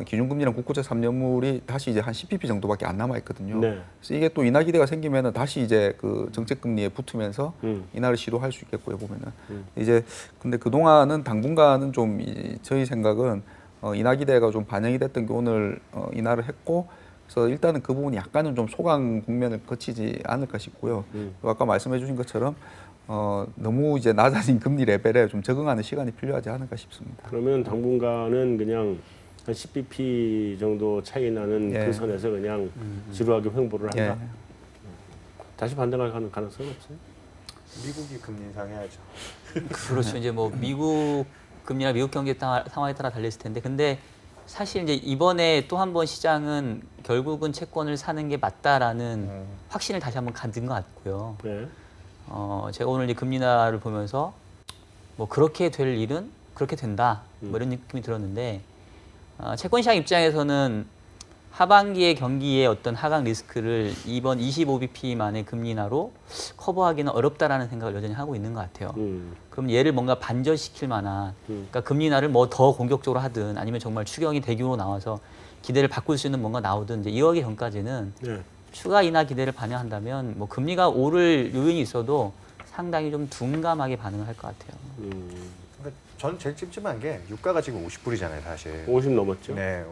기준금리랑 국고채 3년물이 다시 이제 한 10bp 정도밖에 안 남아 있거든요. 네. 그래서 이게 또 인하 기대가 생기면은 다시 이제 그 정책 금리에 붙으면서 인하를 시도할 수 있겠고요, 보면은. 이제 근데 그 동안은 당분간은 좀 저희 생각은 인하 기대가 좀 반영이 됐던 게 오늘 인하를 했고, 그래서 일단은 그 부분이 약간은 좀 소강 국면을 거치지 않을까 싶고요. 그리고 아까 말씀해주신 것처럼 너무 이제 낮아진 금리 레벨에 좀 적응하는 시간이 필요하지 않을까 싶습니다. 그러면 당분간은 그냥 한 10bp 정도 차이 나는 예. 그 선에서 그냥 지루하게 횡보를 한다. 예. 다시 반등할 가능성은 없어요? 미국이 금리 인상해야죠. 그렇죠. 이제 뭐 미국 금리나 미국 경제 상황에 따라 달렸을 텐데, 근데 사실 이제 이번에 또 한 번 시장은 결국은 채권을 사는 게 맞다라는 확신을 다시 한번 가진 것 같고요. 네. 제가 오늘 이제 금리 인하를 보면서 뭐 그렇게 될 일은 그렇게 된다, 뭐 이런 느낌이 들었는데, 채권 시장 입장에서는 하반기의 경기의 어떤 하강 리스크를 이번 25bp만의 금리 인하로 커버하기는 어렵다라는 생각을 여전히 하고 있는 것 같아요. 그럼 얘를 뭔가 반전시킬 만한, 그러니까 금리 인하를 뭐 더 공격적으로 하든 아니면 정말 추경이 대규모로 나와서 기대를 바꿀 수 있는 뭔가 나오든 이제 2월기 전까지는 네. 추가 인하 기대를 반영한다면 뭐 금리가 오를 요인이 있어도 상당히 좀 둔감하게 반응을 할 것 같아요. 그러니까 저는 제일 찝찝한 게 유가가 지금 50불이잖아요, 사실. 50 넘었죠. 네,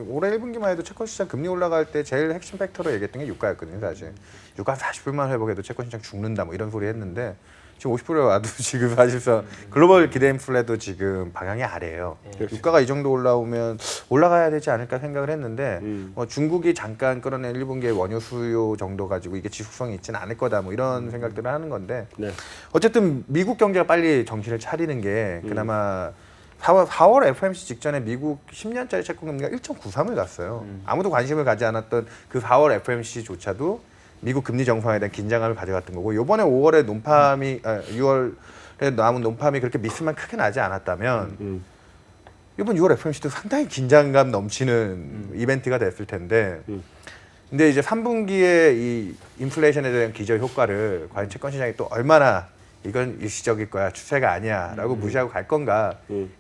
올해 1분기만 해도 채권 시장 금리 올라갈 때 제일 핵심 팩터로 얘기했던 게 유가였거든요, 사실. 유가 40불만 회복해도 채권 시장 죽는다 뭐 이런 소리 했는데 지금 50불에 와도 지금 사실상 글로벌 기대 인플레도 지금 방향이 아래예요. 유가가 이 정도 올라오면 올라가야 되지 않을까 생각을 했는데 중국이 잠깐 끌어낸 1분기의 원유 수요 정도 가지고 이게 지속성이 있지는 않을 거다 뭐 이런 생각들을 하는 건데 네. 어쨌든 미국 경제가 빨리 정신을 차리는 게 그나마 4월 FOMC 직전에 미국 10년짜리 채권 금리가 1.93을 갔어요. 아무도 관심을 가지 않았던 그 4월 FOMC조차도 미국 금리 정상에 대한 긴장감을 가져갔던 거고, 이번에 5월에 논팜이 6월에 남은 논팜이 그렇게 미스만 크게 나지 않았다면 이번 6월 FOMC도 상당히 긴장감 넘치는 이벤트가 됐을 텐데, 근데 이제 3분기에 이 인플레이션에 대한 기저 효과를 과연 채권 시장이 또 얼마나 이건 일시적일 거야, 추세가 아니야라고 무시하고 갈 건가?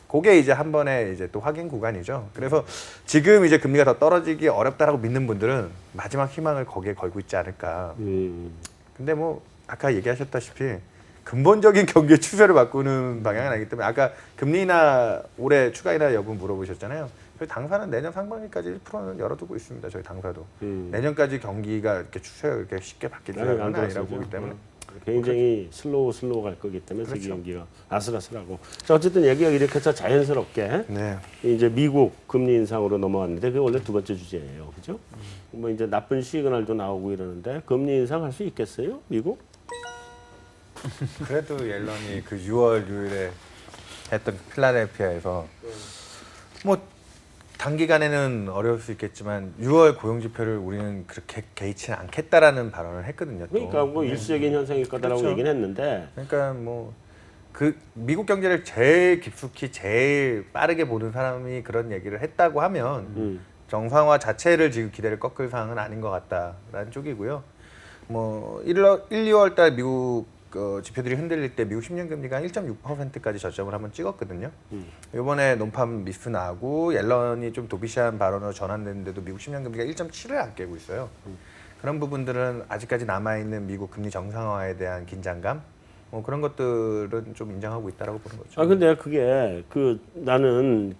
그게 이제 한 번에 이제 또 확인 구간이죠. 그래서 지금 이제 금리가 더 떨어지기 어렵다라고 믿는 분들은 마지막 희망을 거기에 걸고 있지 않을까. 근데 뭐 아까 얘기하셨다시피 근본적인 경기 추세를 바꾸는 방향은 아니기 때문에, 아까 금리 인하 올해 추가 인하 여부 물어보셨잖아요. 저희 당사는 내년 상반기까지 1%는 열어두고 있습니다. 저희 당사도 내년까지 경기가 이렇게 추세가 이렇게 쉽게 바뀔 아니, 안 건 아니라고 들었어요. 보기 때문에. 굉장히 슬로우 갈 거기 때문에 세계 그렇죠. 경기가 아슬아슬하고. 자, 어쨌든 얘기가 이렇게 해서 자연스럽게 네. 이제 미국 금리 인상으로 넘어왔는데 그게 원래 두 번째 주제예요, 그죠? 뭐 이제 나쁜 시그널도 나오고 이러는데 금리 인상할 수 있겠어요, 미국? 그래도 옐런이 그 6월 6일에 했던 필라델피아에서 뭐 단기간에는 어려울 수 있겠지만 6월 고용 지표를 우리는 그렇게 개의치는 않겠다라는 발언을 했거든요. 또. 그러니까 뭐 일시적인 현상일 거다라고 그렇죠. 얘기는 했는데 그러니까 뭐 그 미국 경제를 제일 깊숙이 제일 빠르게 보는 사람이 그런 얘기를 했다고 하면 정상화 자체를 지금 기대를 꺾을 상황은 아닌 것 같다라는 쪽이고요. 뭐 1, 2월 달 미국 지표들이 흔들릴 때 미국 10년 금리가 1.6%까지 저점을 한번 찍었거든요. 이번에 논팜 미스 나고 옐런이 좀 도비시한 발언으로 전환됐는데도 미국 10년 금리가 1.7을 안 깨고 있어요. 그런 부분들은 아직까지 남아있는 미국 금리 정상화에 대한 긴장감, 뭐 그런 것들은 좀 인정하고 있다라고 보는 거죠. 아 근데 그게 나는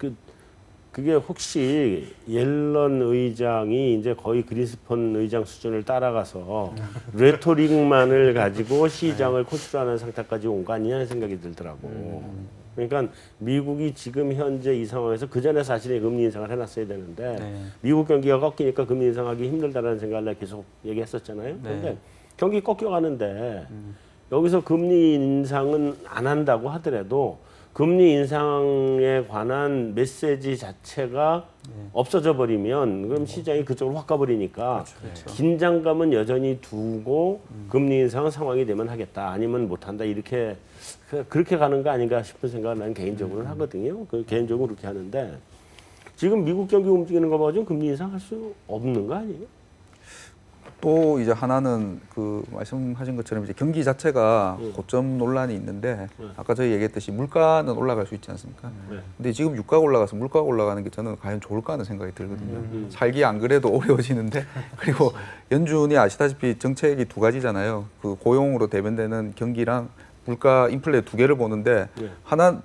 그게 혹시 옐런 의장이 이제 거의 그린스펀 의장 수준을 따라가서 레토릭만을 가지고 시장을 컨트롤하는 상태까지 온 거 아니냐는 생각이 들더라고. 그러니까 미국이 지금 현재 이 상황에서 그 전에 사실은 금리 인상을 해놨어야 되는데 미국 경기가 꺾이니까 금리 인상하기 힘들다라는 생각을 내가 계속 얘기했었잖아요. 그런데 경기 꺾여가는데 여기서 금리 인상은 안 한다고 하더라도 금리 인상에 관한 메시지 자체가 없어져 버리면 그럼 시장이 그쪽으로 확 가버리니까 긴장감은 여전히 두고 금리 인상은 상황이 되면 하겠다 아니면 못한다 이렇게 그렇게 가는 거 아닌가 싶은 생각을 나는 개인적으로는 하거든요. 그 개인적으로 그렇게 하는데 지금 미국 경기 움직이는 거 봐도 금리 인상할 수 없는 거 아니에요? 또 이제 하나는 그 말씀하신 것처럼 이제 경기 자체가 고점 논란이 있는데 아까 저희 얘기했듯이 물가는 올라갈 수 있지 않습니까? 근데 지금 유가가 올라가서 물가가 올라가는 게 저는 과연 좋을까 하는 생각이 들거든요. 살기 안 그래도 어려워지는데 그리고 연준이 아시다시피 정책이 두 가지잖아요. 그 고용으로 대변되는 경기랑 물가 인플레 두 개를 보는데 하나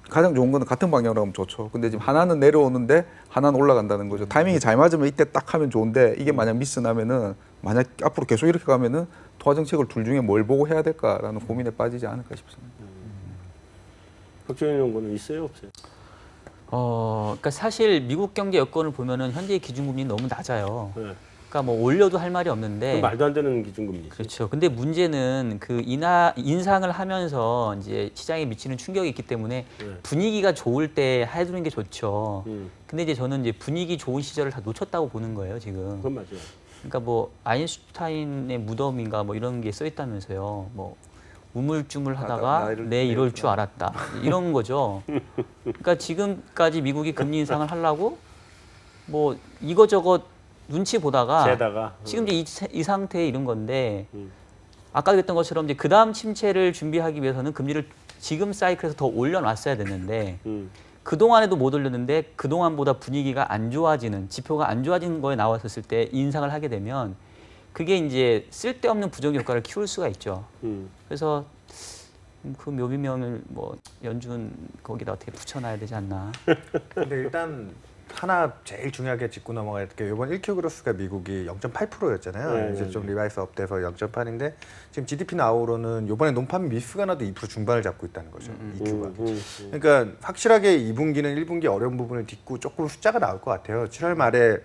가장 좋은 거는 같은 방향으로 하면 좋죠. 근데 지금 하나는 내려오는데 하나는 올라간다는 거죠. 타이밍이 잘 맞으면 이때 딱 하면 좋은데 이게 만약 미스 나면은 만약 앞으로 계속 이렇게 가면은 통화 정책을 둘 중에 뭘 보고 해야 될까라는 고민에 빠지지 않을까 싶습니다. 박정현 연구는 있어요, 없어요? 그러니까 사실 미국 경제 여건을 보면은 현재 기준금리는 너무 낮아요. 네. 그러니까 뭐 올려도 할 말이 없는데. 그 말도 안 되는 기준금리죠. 그렇죠. 근데 문제는 그 인상을 하면서 이제 시장에 미치는 충격이 있기 때문에 분위기가 좋을 때 해두는 게 좋죠. 근데 이제 저는 이제 분위기 좋은 시절을 다 놓쳤다고 보는 거예요, 지금. 그건 맞아요. 그러니까 뭐 아인슈타인의 무덤인가 뭐 이런 게 써 있다면서요. 뭐 우물쭈물 하다가 내 이럴 줄 알았다. 이런 거죠. 그러니까 지금까지 미국이 금리 인상을 하려고 뭐 이거저거 눈치 보다가 재다가 지금 이제 이 상태에 이런 건데 아까 그랬던 것처럼 이제 그 다음 침체를 준비하기 위해서는 금리를 지금 사이클에서 더 올려놨어야 됐는데 그동안에도 못 올렸는데 그동안보다 분위기가 안 좋아지는 지표가 안 좋아지는 거에 나왔었을 때 인상을 하게 되면 그게 이제 쓸데없는 부정 효과를 키울 수가 있죠. 그래서 그 묘비명을 뭐 연준 거기다 어떻게 붙여놔야 되지 않나. 근데 일단 하나 제일 중요하게 짚고 넘어가야 될 게 이번 1Q 그로스가 미국이 0.8%였잖아요. 이제 좀 리바이스 업돼서 0.8인데 지금 GDP 나오로는 이번에 논판 미스가 나도 2% 중반을 잡고 있다는 거죠. 2Q가. 그러니까 확실하게 2분기는 1분기 어려운 부분을 딛고 조금 숫자가 나올 것 같아요. 7월 말에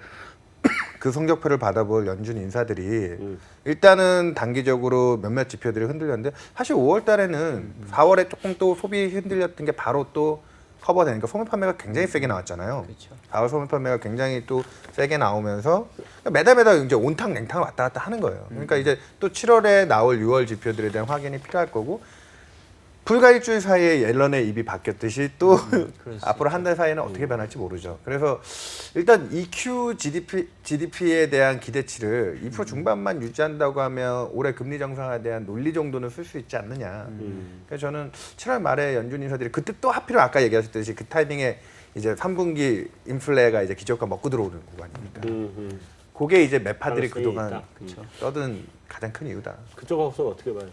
그 성적표를 받아볼 연준 인사들이 일단은 단기적으로 몇몇 지표들이 흔들렸는데 사실 5월 달에는 4월에 조금 또 소비 흔들렸던 게 바로 또 커버되니까 소매 판매가 굉장히 세게 나왔잖아요. 그렇죠. 4월 소매 판매가 굉장히 또 세게 나오면서 매달 이제 온탕 냉탕을 왔다 갔다 하는 거예요. 그러니까 이제 또 7월에 나올 6월 지표들에 대한 확인이 필요할 거고 불과 일주일 사이에 옐런의 입이 바뀌었듯이 또 앞으로 한 달 사이에는 어떻게 변할지 모르죠. 그래서 일단 EQ GDP에 대한 기대치를 2% 중반만 유지한다고 하면 올해 금리 정상화에 대한 논리 정도는 쓸 수 있지 않느냐. 그래서 저는 7월 말에 연준 인사들이 그때 또 하필 아까 얘기하셨듯이 그 타이밍에 이제 3분기 인플레가 이제 기저가 먹고 들어오는 구간이니까. 그게 이제 매파들이 그동안 떠든 가장 큰 이유다. 그쪽 하고서 어떻게 봐요?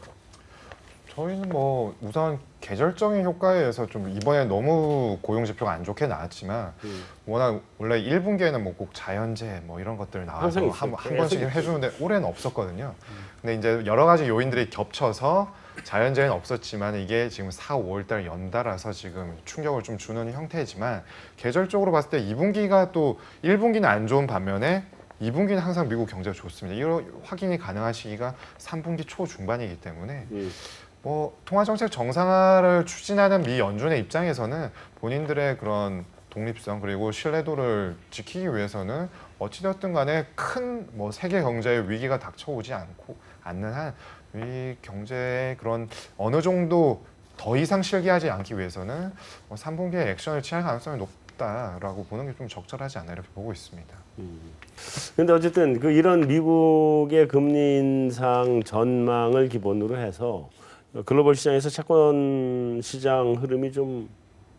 저희는 뭐 우선 계절적인 효과에 의해서 좀 이번에 너무 고용 지표가 안 좋게 나왔지만 워낙 원래 1분기에는 뭐 꼭 자연재해 뭐 이런 것들 나와서 한 번씩 해주는데 올해는 없었거든요. 근데 이제 여러 가지 요인들이 겹쳐서 자연재해는 없었지만 이게 지금 4, 5월 달 연달아서 지금 충격을 좀 주는 형태지만 계절적으로 봤을 때 2분기가 또 1분기는 안 좋은 반면에 2분기는 항상 미국 경제가 좋습니다. 이런 확인이 가능한 시기가 3분기 초중반이기 때문에 뭐 통화정책 정상화를 추진하는 미 연준의 입장에서는 본인들의 그런 독립성 그리고 신뢰도를 지키기 위해서는 어찌되었든 간에 큰 뭐 세계 경제의 위기가 닥쳐오지 않는 한 이 경제의 그런 어느 정도 더 이상 실기하지 않기 위해서는 3분기에 액션을 취할 가능성이 높다라고 보는 게 좀 적절하지 않나 이렇게 보고 있습니다. 근데 어쨌든 그 이런 미국의 금리 인상 전망을 기본으로 해서 글로벌 시장에서 채권 시장 흐름이 좀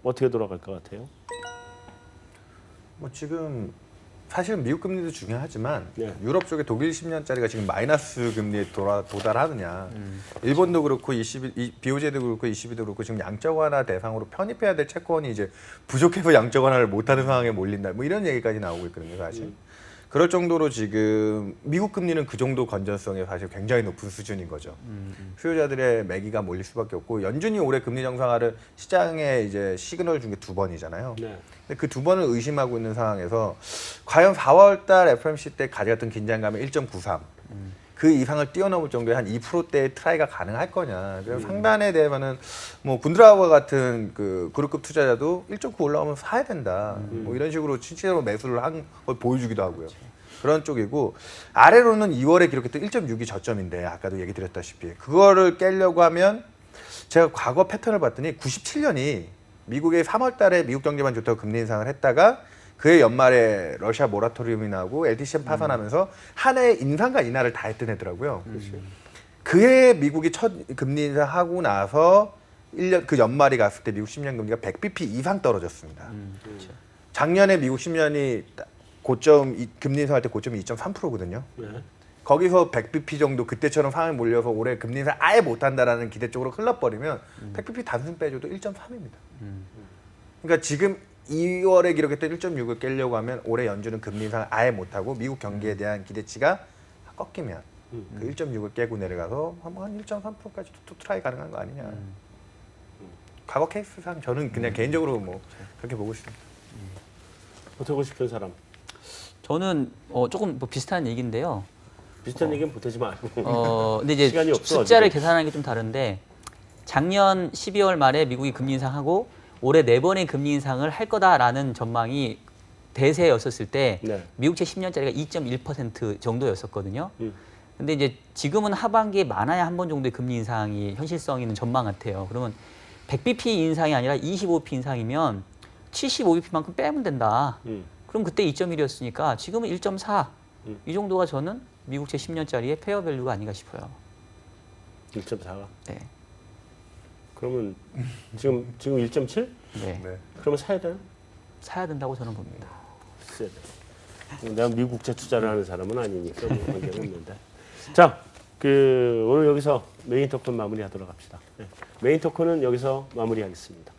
어떻게 돌아갈 것 같아요? 뭐 지금 사실 미국 금리도 중요하지만 네. 유럽 쪽에 독일 10년짜리가 지금 마이너스 금리에 도달하느냐. 일본도 그렇고 BOJ도 그렇고 ECB도 그렇고 지금 양적 완화 대상으로 편입해야 될 채권이 이제 부족해서 양적 완화를 못하는 상황에 몰린다. 뭐 이런 얘기까지 나오고 있거든요, 사실. 그럴 정도로 지금 미국 금리는 그 정도 건전성이 사실 굉장히 높은 수준인 거죠. 수요자들의 매기가 몰릴 수밖에 없고 연준이 올해 금리 정상화를 시장에 이제 시그널을 준 게 2번이잖아요. 네. 근데 그 2번을 의심하고 있는 상황에서 과연 4월 달 FOMC 때 가져갔던 긴장감의 1.93. 그 이상을 뛰어넘을 정도의 한 2%대의 트라이가 가능할 거냐. 그래서 상단에 대해서는 뭐 군드라우와 같은 그 그룹급 투자자도 1.9 올라오면 사야 된다. 뭐 이런 식으로 실제로 매수를 한 걸 보여주기도 하고요. 그런 쪽이고 아래로는 2월에 기록했던 1.6이 저점인데 아까도 얘기 드렸다시피 그거를 깨려고 하면 제가 과거 패턴을 봤더니 97년이 미국의 3월 달에 미국 경제만 좋다고 금리 인상을 했다가 그해 연말에 러시아 모라토리움이 나오고 LTCM 파산하면서 한 해 인상과 인하를 다 했던 애더라고요. 그해 미국이 첫 금리 인상하고 나서 1년 그 연말이 갔을 때 미국 10년 금리가 100bp 이상 떨어졌습니다. 작년에 미국 10년이 고점 금리 인상할 때 고점이 2.3%거든요. 네. 거기서 100bp 정도 그때처럼 상황이 몰려서 올해 금리 인상 아예 못한다라는 기대 쪽으로 흘러버리면 100bp 단순 빼줘도 1.3입니다. 그러니까 지금 2월에 기록했던 1.6을 깨려고 하면 올해 연준은 금리 인상을 아예 못하고 미국 경기에 대한 기대치가 꺾이면 그 1.6을 깨고 내려가서 한 1.3%까지도 또 트라이 가능한 거 아니냐. 과거 케이스상 저는 그냥 개인적으로 뭐 그렇게 보고 있습니다. 보태고 싶은 사람. 저는 조금 뭐 비슷한 얘기인데요. 비슷한 얘기는 보태지 말고. 근데 이제 시간이 없어, 숫자를 지금. 계산하는 게 좀 다른데 작년 12월 말에 미국이 금리 인상하고 올해 4번의 금리 인상을 할 거다라는 전망이 대세였었을 때 네. 미국채 10년짜리가 2.1% 정도였었거든요. 근데 이제 지금은 하반기에 많아야 한 번 정도의 금리 인상이 현실성 있는 전망 같아요. 그러면 100bp 인상이 아니라 25bp 인상이면 75bp만큼 빼면 된다. 그럼 그때 2.1이었으니까 지금은 1.4. 이 정도가 저는 미국채 10년짜리의 페어 밸류가 아닌가 싶어요. 1.4가. 네. 그러면 지금 1.7? 네. 네. 그러면 사야 돼요? 사야 된다고 저는 봅니다. 글쎄. 내가 미국채 투자를 하는 사람은 아니니까 뭐 관계가 없는데. 자, 오늘 여기서 메인 토크 마무리하도록 합시다. 네. 메인 토크는 여기서 마무리하겠습니다.